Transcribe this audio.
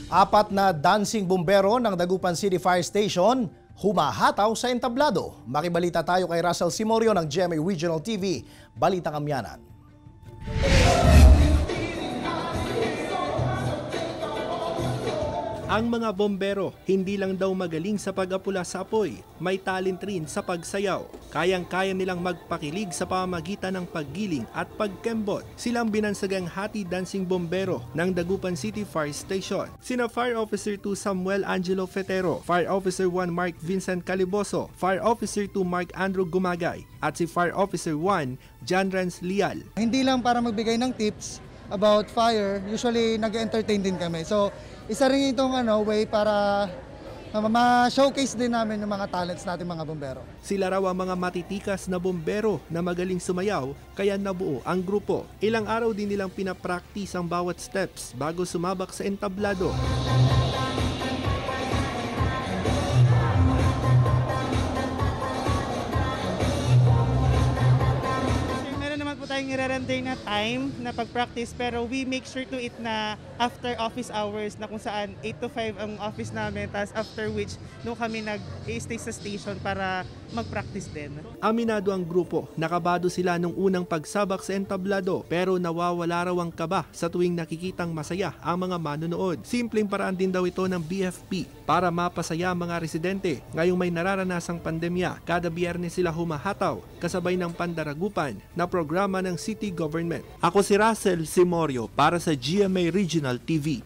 Apat na dancing bumbero ng Dagupan City Fire Station humahataw sa entablado. Makibalita tayo kay Russell Simorio ng GMA Regional TV, Balitang Amyanan. Ang mga bombero, hindi lang daw magaling sa pag-apula sa apoy, may talent rin sa pagsayaw. Kayang-kaya nilang magpakilig sa pamamagitan ng paggiling at pagkembot. Silang binansagang hati dancing bombero ng Dagupan City Fire Station. Sina Fire Officer 2 Samuel Angelo Fetero, Fire Officer 1 Mark Vincent Caliboso, Fire Officer 2 Mark Andrew Gumagay, at si Fire Officer 1 John Rans Lial. Hindi lang para magbigay ng tips about fire, usually nag-entertain din kami. So, isa rin itong way para ma-showcase din namin yung mga talents natin mga bombero. Sila raw ang mga matitikas na bombero na magaling sumayaw, kaya nabuo ang grupo. Ilang araw din nilang pinapractice ang bawat steps bago sumabak sa entablado. Tayong i-render na time na pag-practice, pero we make sure to it na after office hours na kung saan 8 to 5 ang office namin, tapos after which nung kami nag-stay sa station para mag-practice din. Aminado ang grupo, nakabado sila nung unang pagsabak sa entablado, pero nawawala raw ang kaba sa tuwing nakikitang masaya ang mga manonood. Simpleng paraan din daw ito ng BFP para mapasaya ang mga residente. Ngayong may nararanasang pandemya, kada Biyernes sila humahataw kasabay ng pandaragupan na programa ng city government. Ako si Russell Simorio para sa GMA Regional TV.